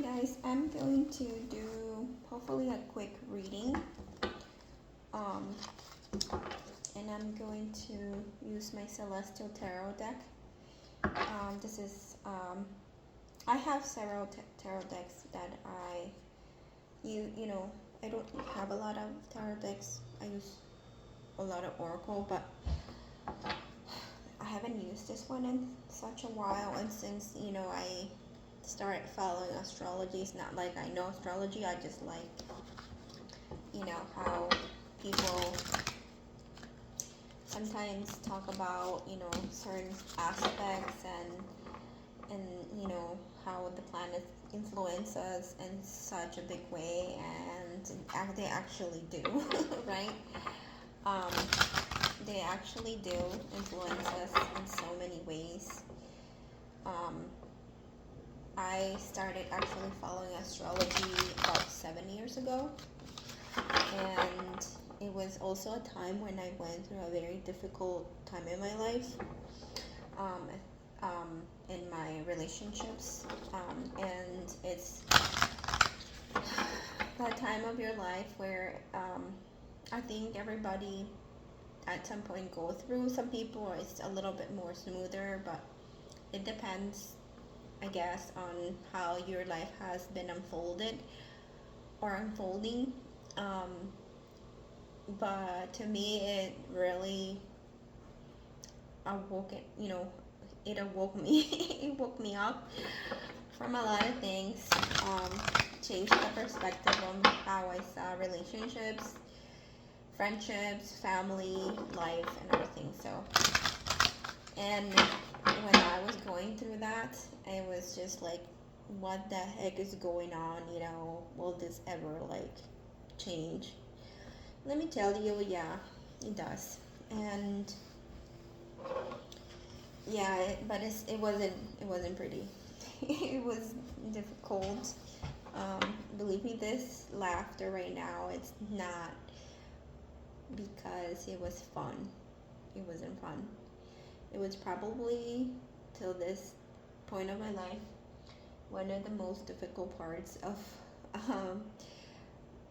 Guys, I'm going to do hopefully a quick reading. Um, and I'm going to use my Celestial Tarot deck. This is I have several tarot decks that you know I don't have a lot of tarot decks. I use a lot of Oracle, but I haven't used this one in such a while. And since I started following astrology, it's not like I know astrology. I just like how people sometimes talk about certain aspects and how the planets influence us in such a big way, and they actually do. Right. um, they actually do influence us in so many ways. um, I started actually following astrology about 7 years ago, and it was also a time when I went through a very difficult time in my life, um, in my relationships, and it's that time of your life where I think everybody at some point go through. Some people it's a little bit more smoother, but it depends, I guess, on how your life has been unfolded or unfolding. Um, but to me, it really awoke it. It awoke me. It woke me up from a lot of things. Changed the perspective on how I saw relationships, friendships, family, life, and everything. So, and when I was going through that, it was just like, what the heck is going on? Will this ever change? Let me tell you, yeah, it does. And yeah, but it wasn't pretty. It was difficult. Believe me, this laughter right now, it's not because it was fun. It wasn't fun. It was probably, till this point of my life, one of the most difficult parts of um,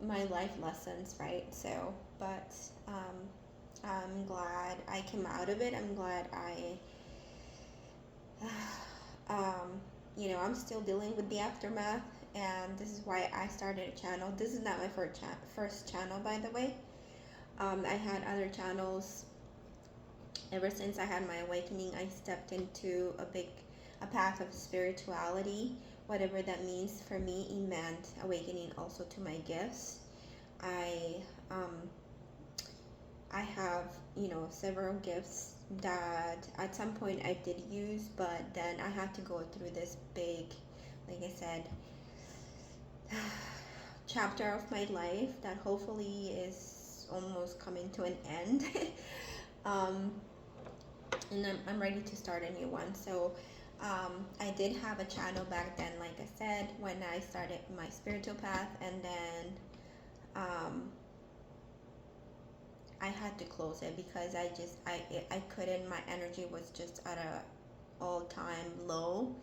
my life lessons, right? So, but I'm glad I came out of it. I'm glad I'm still dealing with the aftermath, and this is why I started a channel. This is not my first channel, by the way. I had other channels. Ever since I had my awakening, I stepped into a path of spirituality, whatever that means. For me, it meant awakening also to my gifts. I um, I have several gifts that at some point I did use, but then I had to go through this big, like I said, chapter of my life that hopefully is almost coming to an end. um, and I'm ready to start a new one. So I did have a channel back then, like I said, when I started my spiritual path, and then I had to close it because I couldn't. My energy was just at a all time low,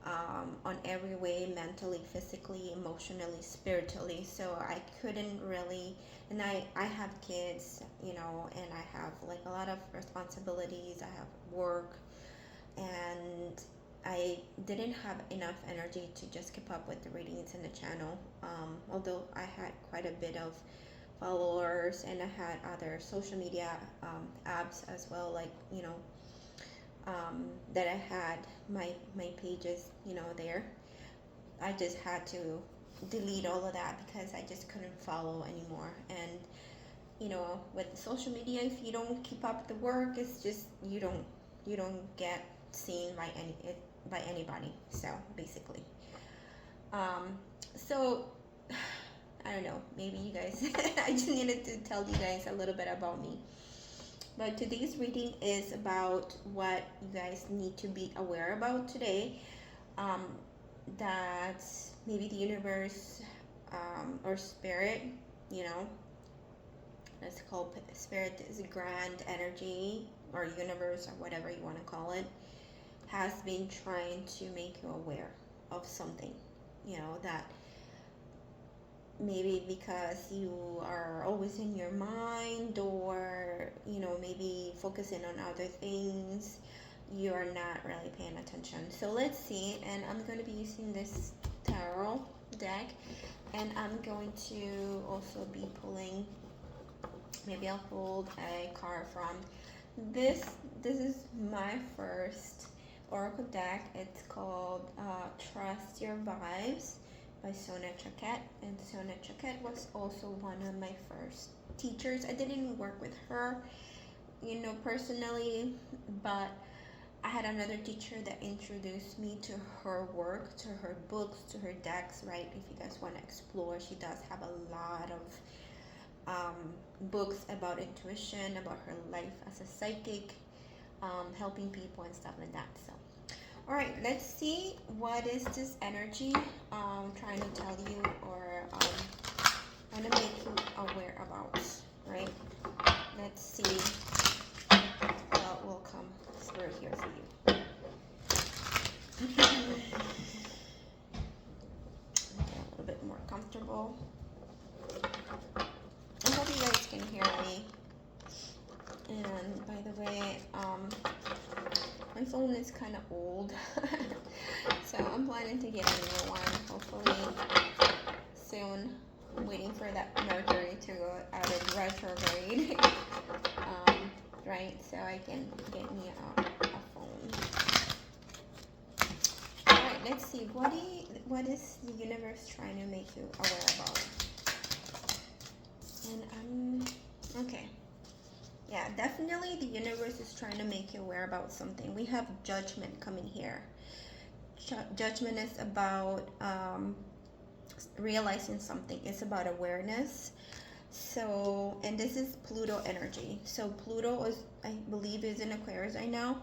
on every way, mentally, physically, emotionally, spiritually. So I couldn't really, and I have kids, and I have like a lot of responsibilities. I have work, and I didn't have enough energy to just keep up with the readings in the channel. Although I had quite a bit of followers, and I had other social media apps as well, like that I had my pages, there. I just had to delete all of that because I just couldn't follow anymore. And with social media, if you don't keep up the work, it's just you don't get seen by anybody. So basically, um, so I don't know. Maybe you guys, I just needed to tell you guys a little bit about me. But today's reading is about what you guys need to be aware about today. Um, that maybe the universe, or spirit, you know, let's call spirit is a grand energy, or universe, or whatever you want to call it, has been trying to make you aware of something. you know, that maybe because you are always in your mind, or you know, maybe focusing on other things, you are not really paying attention. So let's see, and I'm going to be using this tarot deck, and I'm going to also be pulling, maybe I'll pull a card from this is my first oracle deck. It's called Trust Your Vibes by Sona Choquette, and Sona Choquette was also one of my first teachers. I didn't work with her, you know, personally, but I had another teacher that introduced me to her work, to her books, to her decks, right? If you guys want to explore, she does have a lot of books about intuition, about her life as a psychic, helping people and stuff like that. So, all right, let's see what is this energy trying to tell you, or want to make you aware about, right? Let's see what will come through here for you. Get a little bit more comfortable. I hope you guys can hear me. And by the way, my phone is kind of old, so I'm planning to get a new one, hopefully soon. I'm waiting for that Mercury to go out of retrograde, right, so I can get me a phone. Alright, let's see, what is the universe trying to make you aware about? And okay. Yeah, definitely the universe is trying to make you aware about something. We have judgment coming here. Judgment is about realizing something. It's about awareness. So, and this is Pluto energy. So Pluto is, I believe, is in Aquarius right now,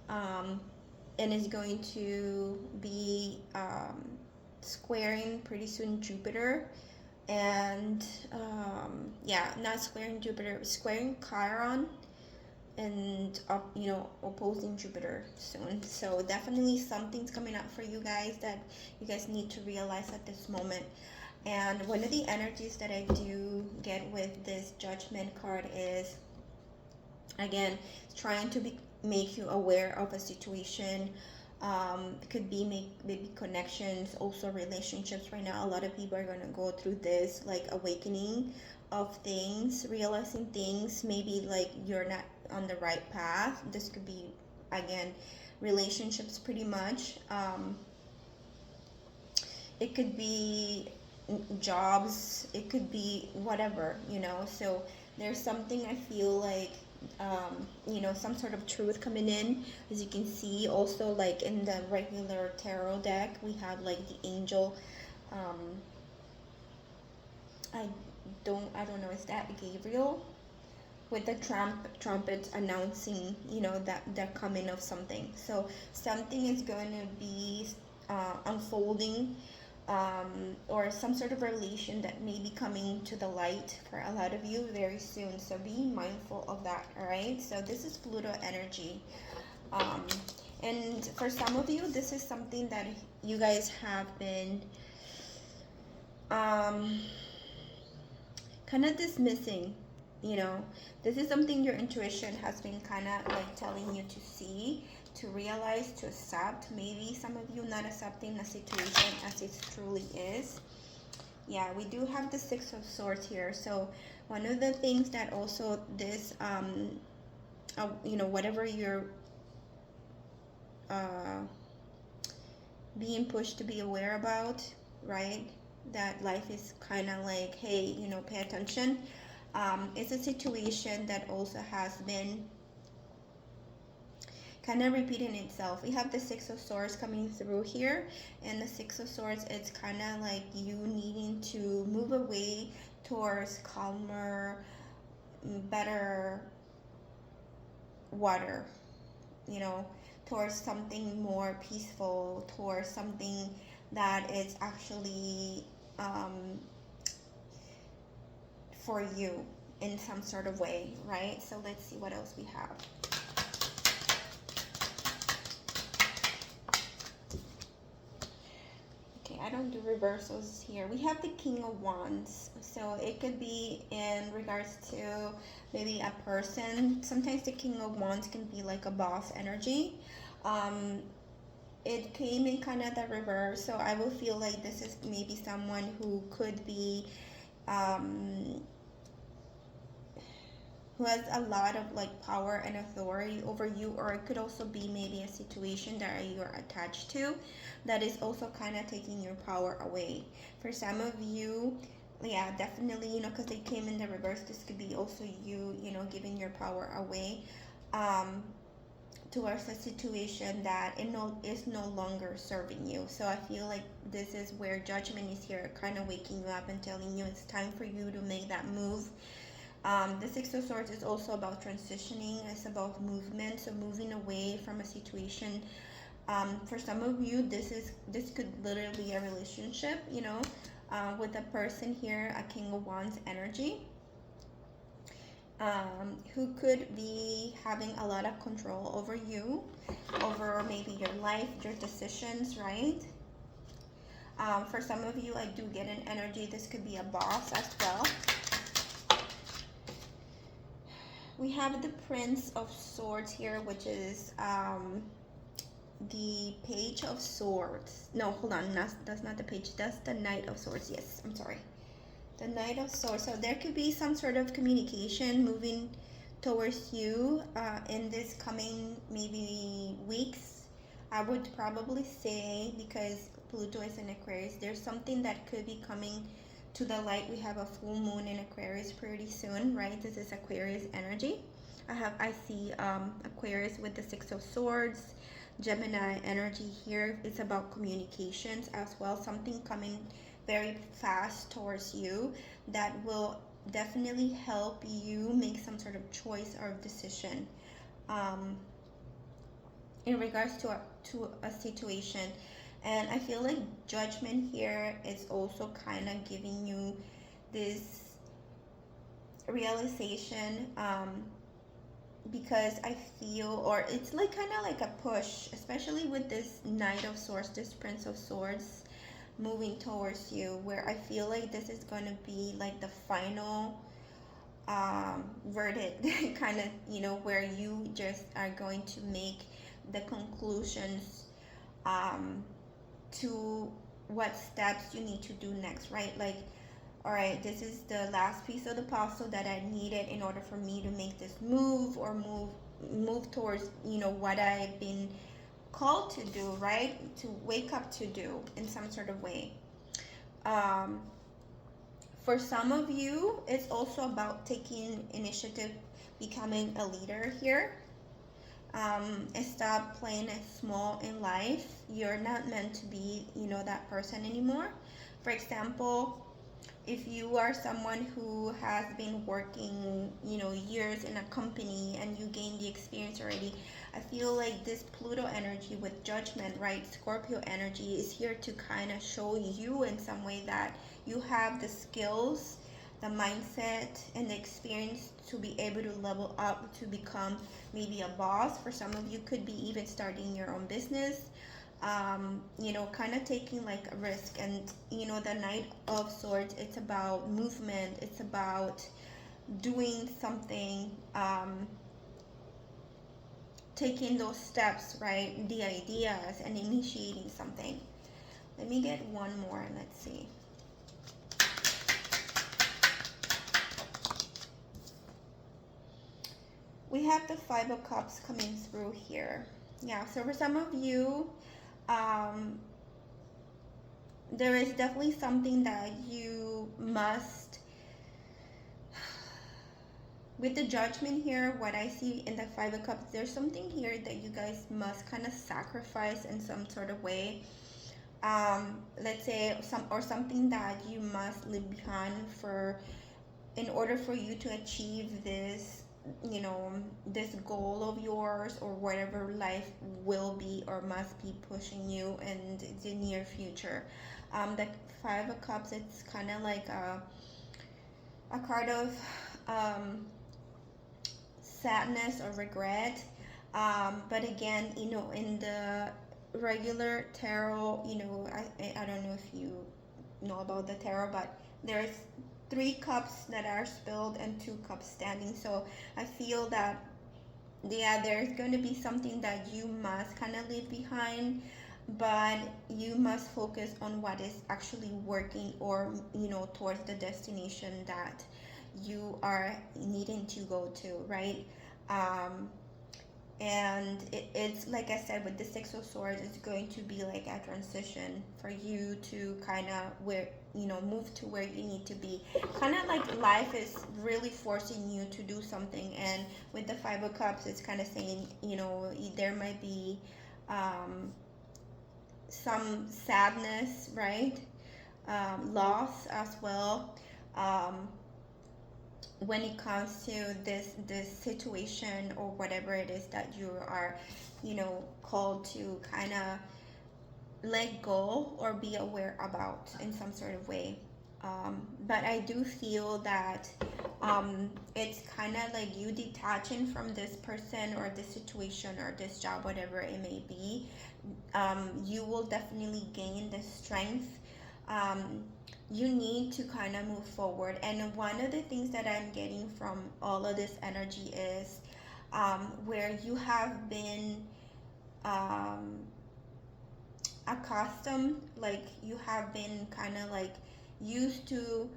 and is going to be squaring pretty soon Jupiter. And yeah, not squaring Jupiter, squaring Chiron, and you know, opposing Jupiter soon. So definitely something's coming up for you guys that you guys need to realize at this moment. And one of the energies that I do get with this judgment card is, again, trying to make you aware of a situation. Could be maybe connections, also relationships. Right now, a lot of people are going to go through this like awakening of things, realizing things, maybe like you're not on the right path. This could be, again, relationships pretty much. It could be jobs, it could be whatever, you know. So there's something, I feel like, you know, some sort of truth coming in. As you can see, also like in the regular tarot deck, we have like the angel. I don't know, is that Gabriel with the trumpet announcing, you know, that the coming of something. So something is going to be unfolding, or some sort of relation that may be coming to the light for a lot of you very soon. So be mindful of that, all right? So this is Pluto energy. And for some of you, this is something that you guys have been kind of dismissing, you know. This is something your intuition has been kind of like telling you to see, to realize, to accept. Maybe some of you not accepting the situation as it truly is. Yeah, we do have the Six of Swords here. So one of the things that also this, you know, whatever you're being pushed to be aware about, right? That life is kind of like, hey, you know, pay attention. It's a situation that also has been kind of repeating itself. We have the Six of Swords coming through here, and the Six of Swords, it's kind of like you needing to move away towards calmer, better water, you know, towards something more peaceful, towards something that is actually for you in some sort of way, right? So let's see what else we have. Okay, I don't do reversals here. We have the King of Wands. So it could be in regards to maybe a person. Sometimes the King of Wands can be like a boss energy. Um, it came in kind of the reverse. So I will feel like this is maybe someone who could be um, who has a lot of like power and authority over you, or it could also be maybe a situation that you're attached to that is also kind of taking your power away. For some of you, yeah, definitely, because they came in the reverse, this could be also you, giving your power away um, towards a situation that is no longer serving you. So I feel like this is where judgment is here, kind of waking you up and telling you it's time for you to make that move. The Six of Swords is also about transitioning. It's about movement, so moving away from a situation. For some of you, this could literally be a relationship, with a person here, a King of Wands energy, who could be having a lot of control over you, over maybe your life, your decisions, right? For some of you, I do get an energy. This could be a boss as well. We have the Prince of Swords here, which is the Page of Swords. No, hold on. That's not the page. That's the Knight of Swords. Yes, I'm sorry. The Knight of Swords. So there could be some sort of communication moving towards you in this coming maybe weeks. I would probably say, because Pluto is in Aquarius, there's something that could be coming to the light. We have a full moon in Aquarius pretty soon, right? This is Aquarius energy. I see Aquarius with the Six of Swords, Gemini energy here. It's about communications as well. Something coming very fast towards you that will definitely help you make some sort of choice or decision in regards to a situation. And I feel like judgment here is also kind of giving you this realization, because I feel, or it's like kind of like a push, especially with this Knight of Swords, this Prince of Swords moving towards you, where I feel like this is going to be like the final verdict, kind of, where you just are going to make the conclusions to what steps you need to do next, right? Like, all right, this is the last piece of the puzzle that I needed in order for me to make this move, or move towards, what I've been called to do, right? To wake up to do in some sort of way. For some of you, it's also about taking initiative, becoming a leader here. Stop playing it small in life. You're not meant to be, that person anymore. For example, if you are someone who has been working, years in a company and you gain the experience already, I feel like this Pluto energy with judgment, right? Scorpio energy is here to kind of show you in some way that you have the skills, the mindset, and the experience to be able to level up to become maybe a boss. For some of you, could be even starting your own business. Kind of taking like a risk. And the Knight of Swords, it's about movement, it's about doing something, taking those steps, right? The ideas, and initiating something. Let me get one more. Let's see. We have the Five of Cups coming through here. Yeah, so for some of you, there is definitely something that you must, with the judgment here, what I see in the Five of Cups, there's something here that you guys must kind of sacrifice in some sort of way. Let's say something that you must leave behind in order for you to achieve this, this goal of yours, or whatever life will be or must be pushing you in the near future. The Five of Cups, it's kind of like a card of sadness or regret. But again, in the regular tarot, I don't know if know about the tarot, but there's 3 cups that are spilled and 2 cups standing. So I feel that, yeah, there's going to be something that you must kind of leave behind, but you must focus on what is actually working, or towards the destination that you are needing to go to, right? um and it's like I said, with the 6 of Swords, it's going to be like a transition for you to kind of where move to where you need to be. Kind of like life is really forcing you to do something. And with the 5 of Cups, it's kind of saying, there might be some sadness, right? Loss as well. um, when it comes to this situation, or whatever it is that you are called to kind of let go or be aware about in some sort of way. But I do feel that it's kind of like you detaching from this person or this situation or this job, whatever it may be. You will definitely gain the strength. You need to kind of move forward. And one of the things that I'm getting from all of this energy is where you have been um, accustomed, like you have been kind of like used to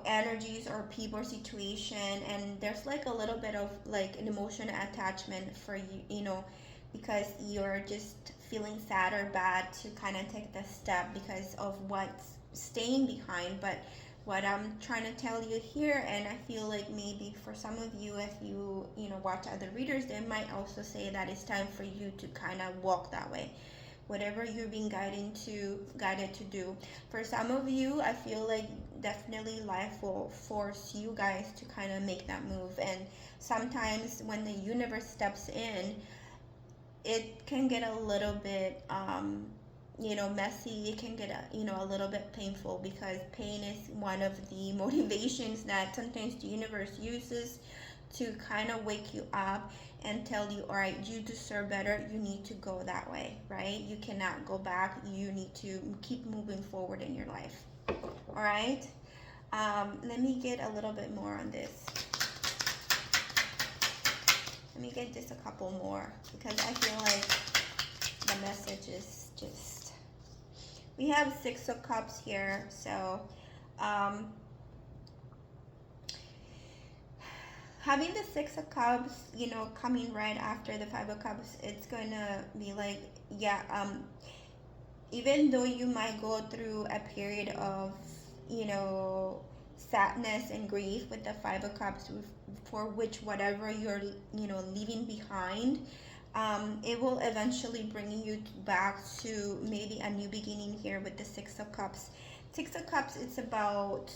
energies or people or situation, and there's like a little bit of like an emotional attachment for you, because you're just feeling sad or bad to kind of take the step because of what's staying behind. But what I'm trying to tell you here, and I feel like maybe for some of you, if you watch other readers, they might also say that it's time for you to kind of walk that way, whatever you're being guided to do. For some of you, I feel like definitely life will force you guys to kind of make that move. And sometimes when the universe steps in, it can get a little bit messy. It can get a little bit painful, because pain is one of the motivations that sometimes the universe uses to kind of wake you up and tell you, all right, you deserve better, you need to go that way, right? You cannot go back, you need to keep moving forward in your life. All right. Let me get a little bit more on this. Let me get just a couple more, because I feel like the message is just, we have 6 of Cups here. So having the 6 of Cups, coming right after the 5 of Cups, it's gonna be like, yeah, even though you might go through a period of, sadness and grief with the 5 of Cups, for which whatever you're, leaving behind, it will eventually bring you back to maybe a new beginning here with the 6 of Cups. 6 of Cups, it's about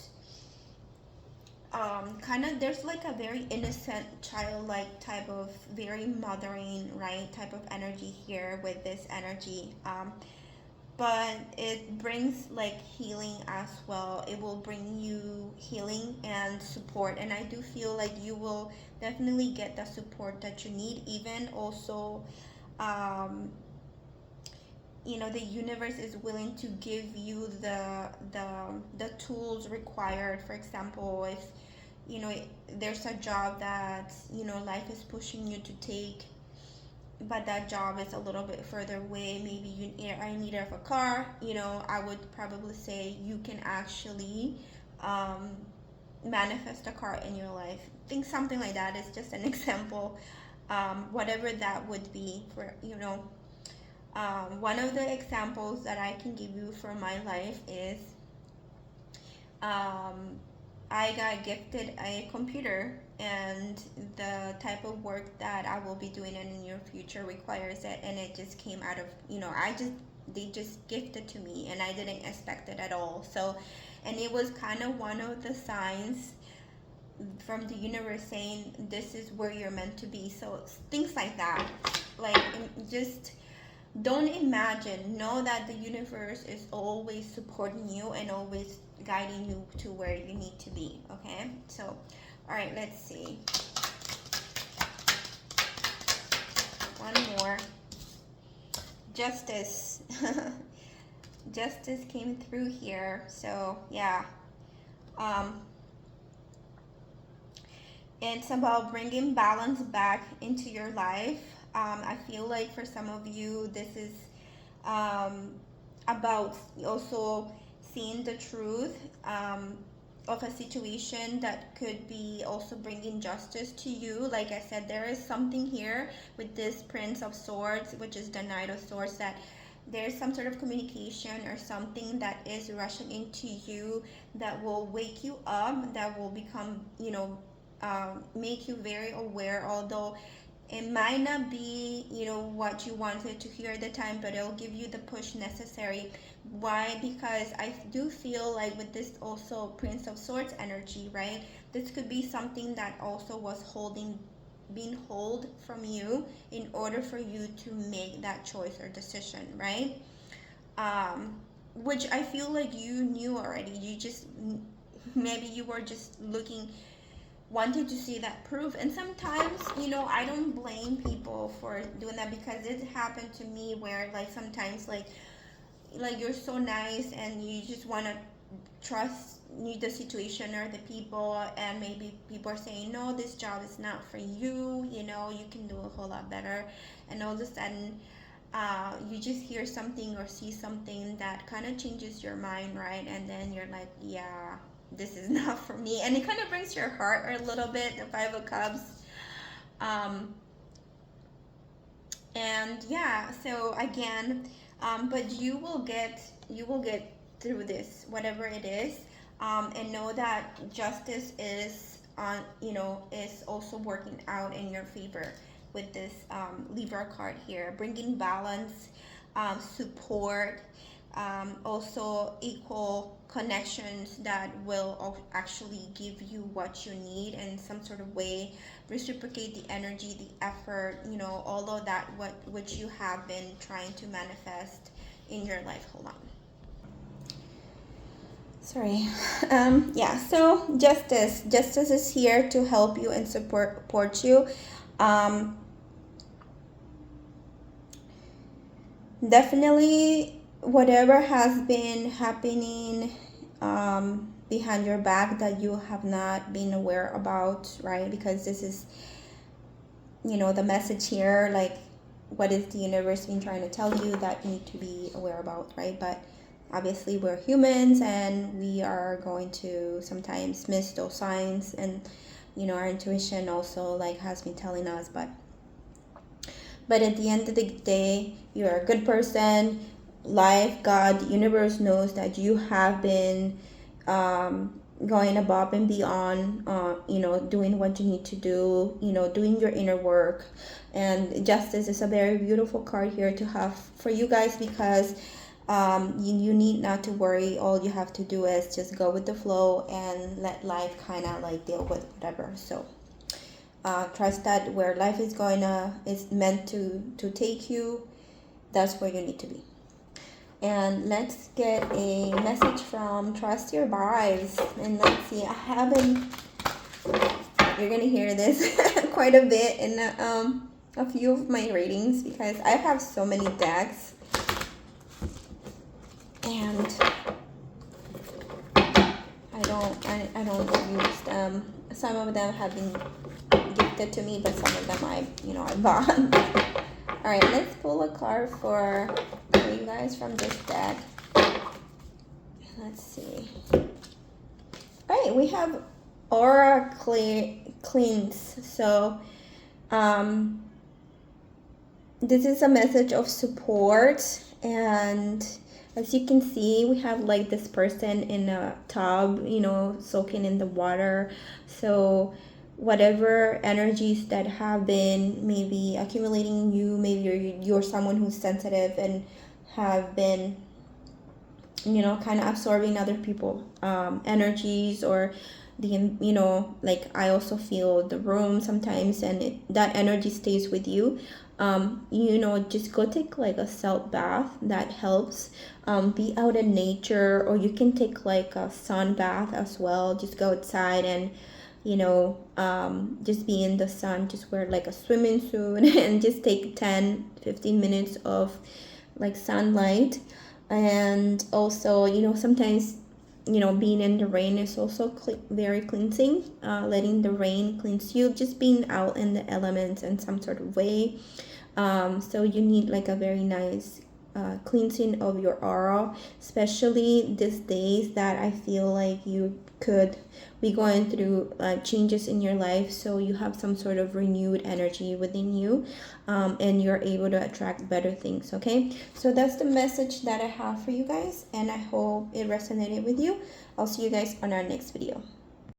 kind of, there's like a very innocent, childlike type of, very mothering, right, type of energy here with this energy. But it brings like healing as well. It will bring you healing and support, and I do feel like you will definitely get the support that you need. Even also, the universe is willing to give you the tools required. For example, if there's a job that life is pushing you to take, but that job is a little bit further away, maybe you are in need of a car, I would probably say you can actually manifest a car in your life. Think something like that is just an example. Whatever that would be for one of the examples that I can give you from my life is I got gifted a computer, and the type of work that I will be doing in the near future requires it, and it just came out of, they just gifted to me, and I didn't expect it at all. So, and it was kind of one of the signs from the universe saying, this is where you're meant to be. So things like that, like, just don't imagine, know that the universe is always supporting you and always guiding you to where you need to be. Okay, so all right, let's see one more. Justice. justice came through here. So yeah, um, it's about bringing balance back into your life. I feel like for some of you, this is um, about also seeing the truth of a situation that could be also bringing justice to you. Like I said, there is something here with this Prince of Swords, which is the Knight of Swords, that there's some sort of communication or something that is rushing into you that will wake you up, that will become, make you very aware, although it might not be, what you wanted to hear at the time, but it'll give you the push necessary. Why? Because I do feel like with this also Prince of Swords energy, right? This could be something that also was being held from you in order for you to make that choice or decision, right? Which I feel like you knew already. You just, maybe you were just looking, wanted to see that proof. And sometimes, I don't blame people for doing that, because it happened to me where like sometimes like you're so nice and you just want to trust the situation or the people, and maybe people are saying, no, this job is not for you, you can do a whole lot better, and all of a sudden you just hear something or see something that kind of changes your mind, right? And then you're like, yeah, this is not for me, and it kind of brings your heart a little bit, the Five of Cups. And yeah, so again, but you will get through this, whatever it is, and know that justice is on, is also working out in your favor with this Libra card here, bringing balance, support, also equal connections that will actually give you what you need in some sort of way, reciprocate the energy, the effort, all of that which you have been trying to manifest in your life. Hold on. Sorry. Yeah, so justice is here to help you and support you. Definitely whatever has been happening behind your back that you have not been aware about, right? Because this is, the message here, like what is the universe been trying to tell you that you need to be aware about, right? But obviously we're humans and we are going to sometimes miss those signs, and our intuition also like has been telling us, but at the end of the day, you're a good person. Life, God, the universe knows that you have been going above and beyond, doing what you need to do, doing your inner work. And justice is a very beautiful card here to have for you guys, because you need not to worry. All you have to do is just go with the flow and let life kind of like deal with whatever. So trust that where life is meant to take you, that's where you need to be. And let's get a message from Trust Your Vibes. And let's see, you're gonna hear this quite a bit in a few of my readings, because I have so many decks, and I don't use them. Some of them have been gifted to me, but some of them I bought. All right, let's pull a card for you guys from this deck. Let's see. All right, we have Aura Cleanse. So this is a message of support, and as you can see, we have like this person in a tub, soaking in the water. So whatever energies that have been maybe accumulating in you, maybe you're someone who's sensitive and have been, kind of absorbing other people energies, or like I also feel the room sometimes, and that energy stays with you. Just go take like a salt bath. That helps. Be out in nature, or you can take like a sun bath as well. Just go outside and just be in the sun. Just wear like a swimming suit and just take 10-15 minutes of like sunlight. And also, sometimes, being in the rain is also very cleansing. Letting the rain cleanse you, just being out in the elements in some sort of way. So you need like a very nice cleansing of your aura, especially these days that I feel like you could be going through changes in your life. So you have some sort of renewed energy within you, and you're able to attract better things. Okay, so that's the message that I have for you guys, and I hope it resonated with you. I'll see you guys on our next video.